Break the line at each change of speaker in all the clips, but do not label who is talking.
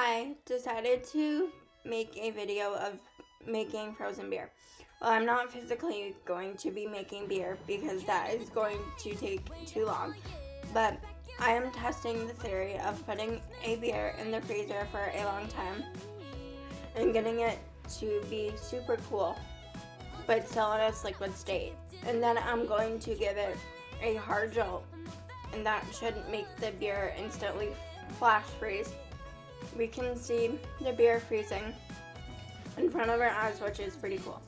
I decided to make a video of making frozen beer. Well, I'm not physically going to be making beer because that is going to take too long, but I am testing the theory of putting a beer in the freezer for a long time and getting it to be super cool, but still in its liquid state. And then I'm going to give it a hard jolt, and that should make the beer instantly flash freeze. We can see the beer freezing in front of our eyes, which is pretty cool.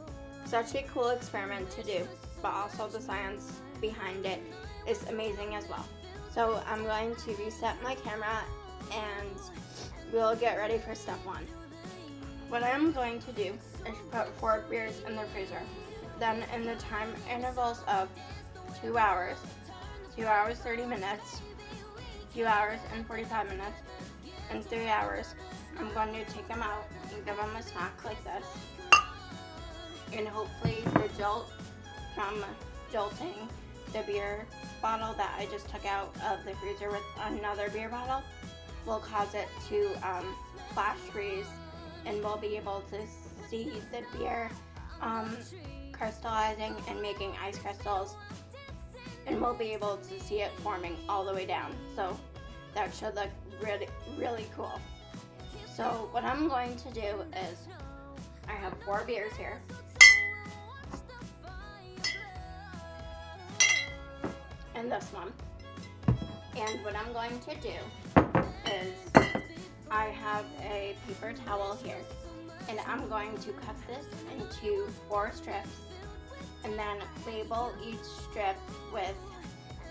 Such a cool experiment to do, but also the science behind it is amazing as well. So I'm going to reset my camera and we'll get ready for step one. What I'm going to do is put 4 beers in the freezer. Then in the time intervals of 2 hours, 2 hours 30 minutes, 2 hours and 45 minutes, and 3 hours, I'm going to take them out and give them a smack like this. And hopefully the jolt from jolting the beer bottle that I just took out of the freezer with another beer bottle will cause it to flash freeze, and we'll be able to see the beer crystallizing and making ice crystals, and we'll be able to see it forming all the way down. So that should look really, really cool. So what I'm going to do is, I have 4 beers here. And this one. And what I'm going to do is, I have a paper towel here, and I'm going to cut this into 4 strips and then label each strip with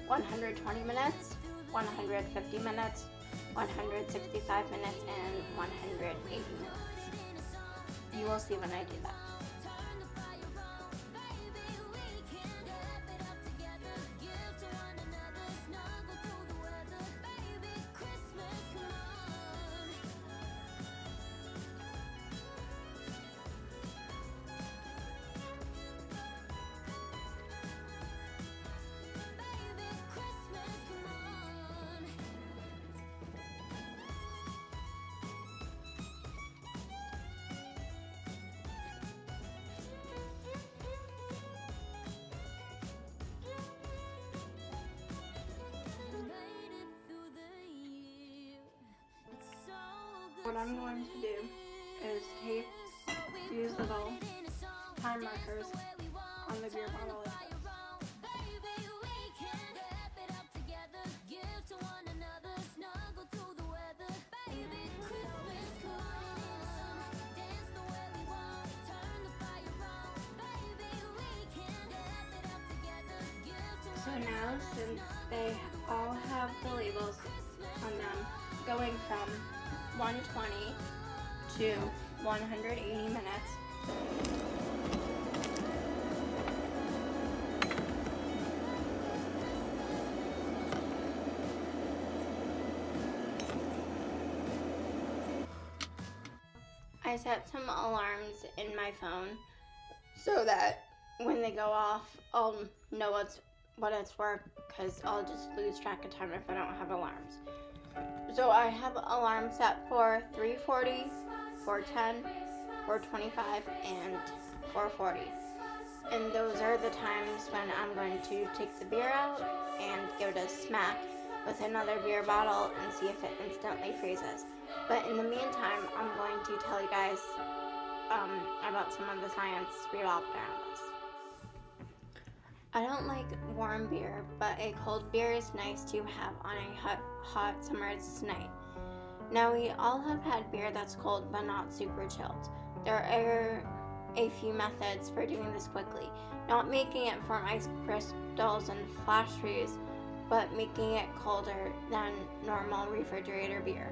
120 minutes, 150 minutes, 165 minutes, and 180 minutes. You will see when I do that. What I'm going to do is take these little time markers on the beer bottle like this. So now, since they all have the labels on them, going from 120 to 180 minutes. I set some alarms in my phone so that when they go off, I'll know what it's for, because I'll just lose track of time if I don't have alarms. So I have alarms set for 3:40, 4:10, 4:25, and 4:40. And those are the times when I'm going to take the beer out and give it a smack with another beer bottle and see if it instantly freezes. But in the meantime, I'm going to tell you guys about some of the science revolved around this. I don't like warm beer, but a cold beer is nice to have on a hot summer's night. Now, we all have had beer that's cold but not super chilled. There are a few methods for doing this quickly, not making it form ice crystals and flash freeze, but making it colder than normal refrigerator beer.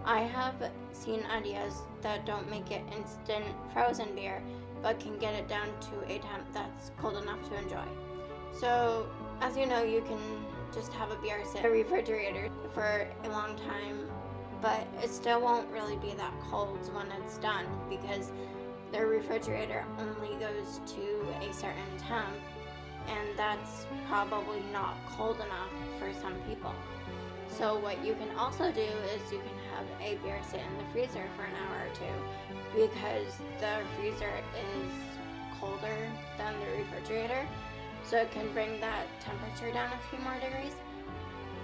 I have seen ideas that don't make it instant frozen beer, but can get it down to a temp that's cold enough to enjoy. So, as you know, you can just have a beer sit in the refrigerator for a long time, but it still won't really be that cold when it's done, because the refrigerator only goes to a certain temp, and that's probably not cold enough for some people. So what you can also do is you can have a beer sit in the freezer for an hour or two, because the freezer is colder than the refrigerator, so it can bring that temperature down a few more degrees.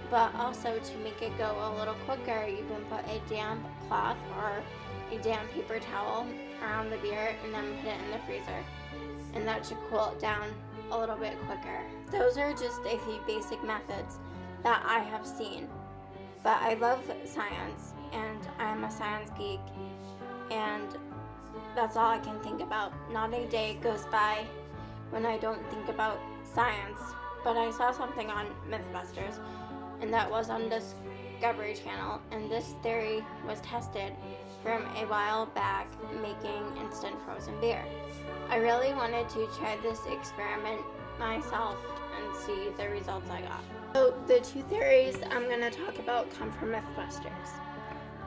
But also, to make it go a little quicker, you can put a damp cloth or a damp paper towel around the beer and then put it in the freezer, and that should cool it down a little bit quicker. Those are just a few basic methods that I have seen. But I love science, and I'm a science geek, and that's all I can think about. Not a day goes by when I don't think about science. But I saw something on Mythbusters, and that was on Discovery Channel, and this theory was tested from a while back making instant frozen beer. I really wanted to try this experiment myself and see the results I got. So the two theories I'm going to talk about come from Mythbusters.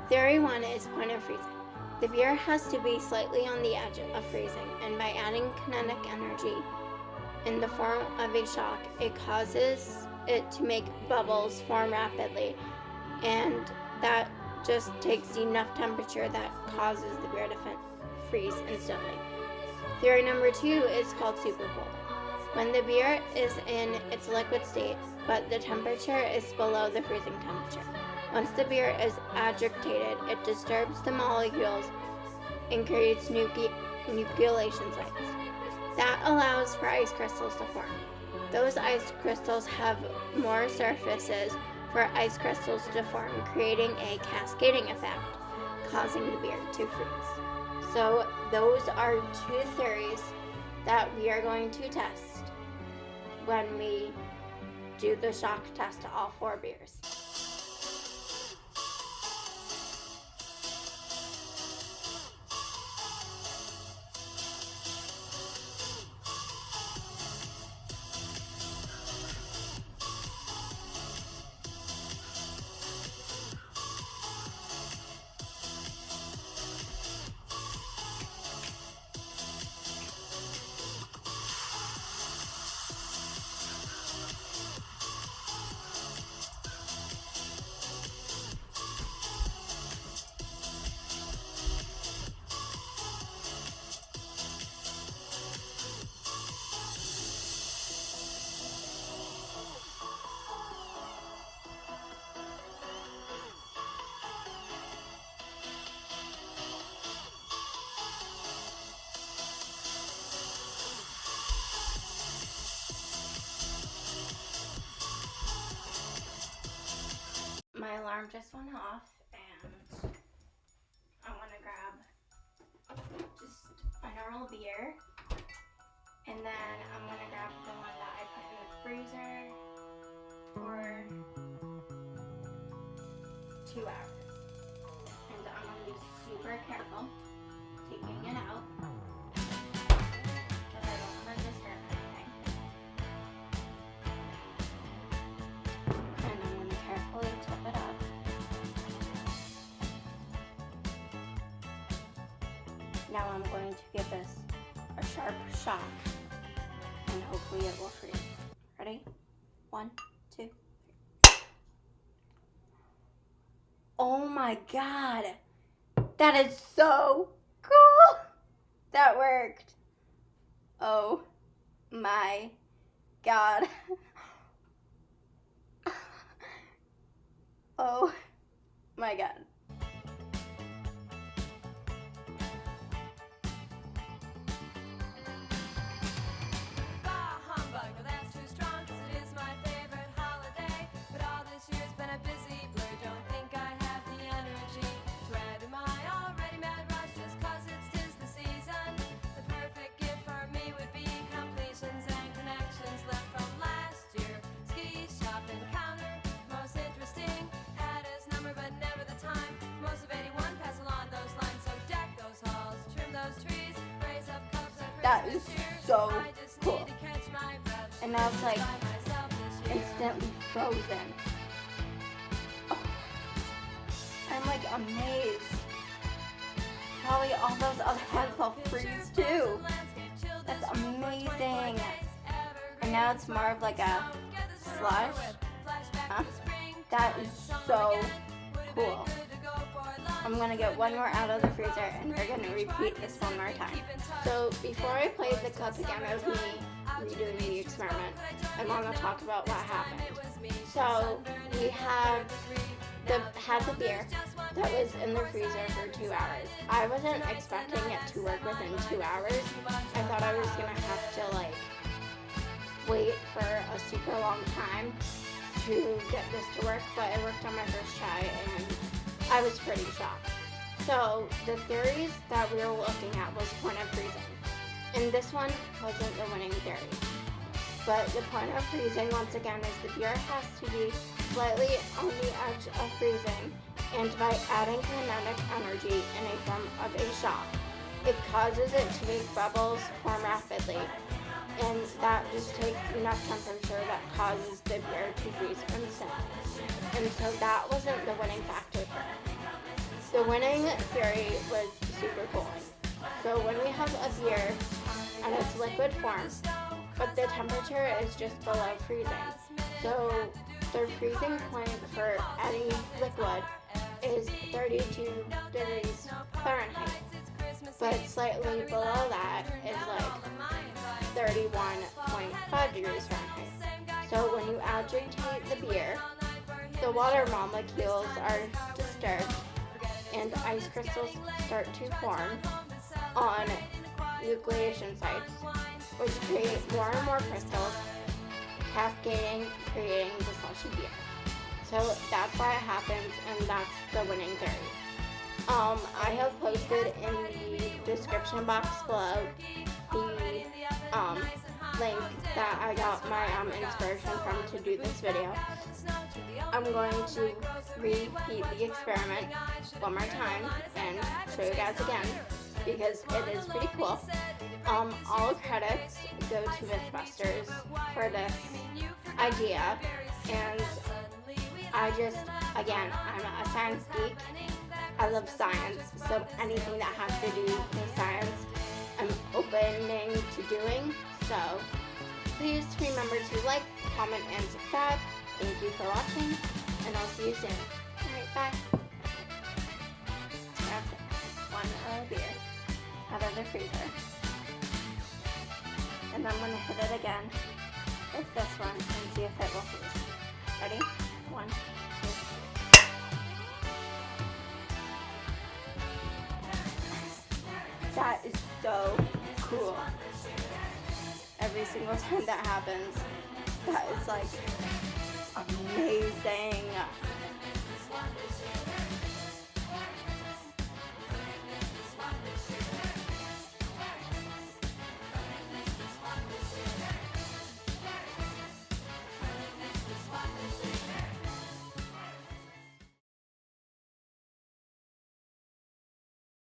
Theory 1 is point of freezing. The beer has to be slightly on the edge of freezing, and by adding kinetic energy in the form of a shock, it causes it to make bubbles form rapidly, and that just takes enough temperature that causes the beer to freeze instantly. Theory number 2 is called supercold. When the beer is in its liquid state, but the temperature is below the freezing temperature. Once the beer is agitated, it disturbs the molecules and creates nucleation sites. That allows for ice crystals to form. Those ice crystals have more surfaces for ice crystals to form, creating a cascading effect, causing the beer to freeze. So those are two theories that we are going to test when we do the shock test to all 4 beers. My alarm just went off, and I want to grab just a normal beer, and then I'm going to grab the one that I put in the freezer for 2 hours. And I'm going to be super careful taking it out, because I don't want to disturb anything. And I'm going to carefully tip it up. Now I'm going to give this a sharp shock, and hopefully it will freeze. Ready? 1, 2, 3. Oh my god! That is so cool! That worked. Oh my god. Oh my god. That is so cool. And now it's like instantly frozen. Oh, I'm like amazed. Probably all those other ones will freeze too. That's amazing. And now it's more of like a slush. That is so cool. I'm gonna get one more out of the freezer and we're gonna repeat this one more time. So before I played the clip again of me redoing the experiment, I want to talk about what happened. So we had the beer that was in the freezer for 2 hours. I wasn't expecting it to work within 2 hours. I thought I was gonna have to like wait for a super long time to get this to work, but it worked on my first try and I was pretty shocked. So the theories that we were looking at was point of freezing. And this one wasn't the winning theory. But the point of freezing, once again, is the beer has to be slightly on the edge of freezing, and by adding kinetic energy in a form of a shock, it causes it to make bubbles form rapidly, and that just takes enough temperature that causes the beer to freeze instantly. And so that wasn't the winning factor for it. The winning theory was super cooling. So when we have a beer and its liquid form, but the temperature is just below freezing. So the freezing point for any liquid is 32 degrees Fahrenheit. But slightly below that is like 31.5 degrees Fahrenheit. So when you agitate the beer, the water molecules are disturbed and ice crystals start to form on nucleation sites, which create more and more crystals, cascading, creating the slushy beer. So that's why it happens, and that's the winning theory. I have posted in the description box below the link that I got my inspiration from to do this video. I'm going to repeat the experiment one more time and show you guys again because it is pretty cool. All credits go to Mythbusters for this idea, and I'm a science geek. I love science, so anything that has to do with science, I'm opening to doing. So please remember to like, comment, and subscribe. Thank you for watching, and I'll see you soon. Alright, bye. Grab one beer out of the freezer. And I'm going to hit it again with this one and see if it will freeze. Ready? 1, 2. That is so cool. Every single time that happens, that is like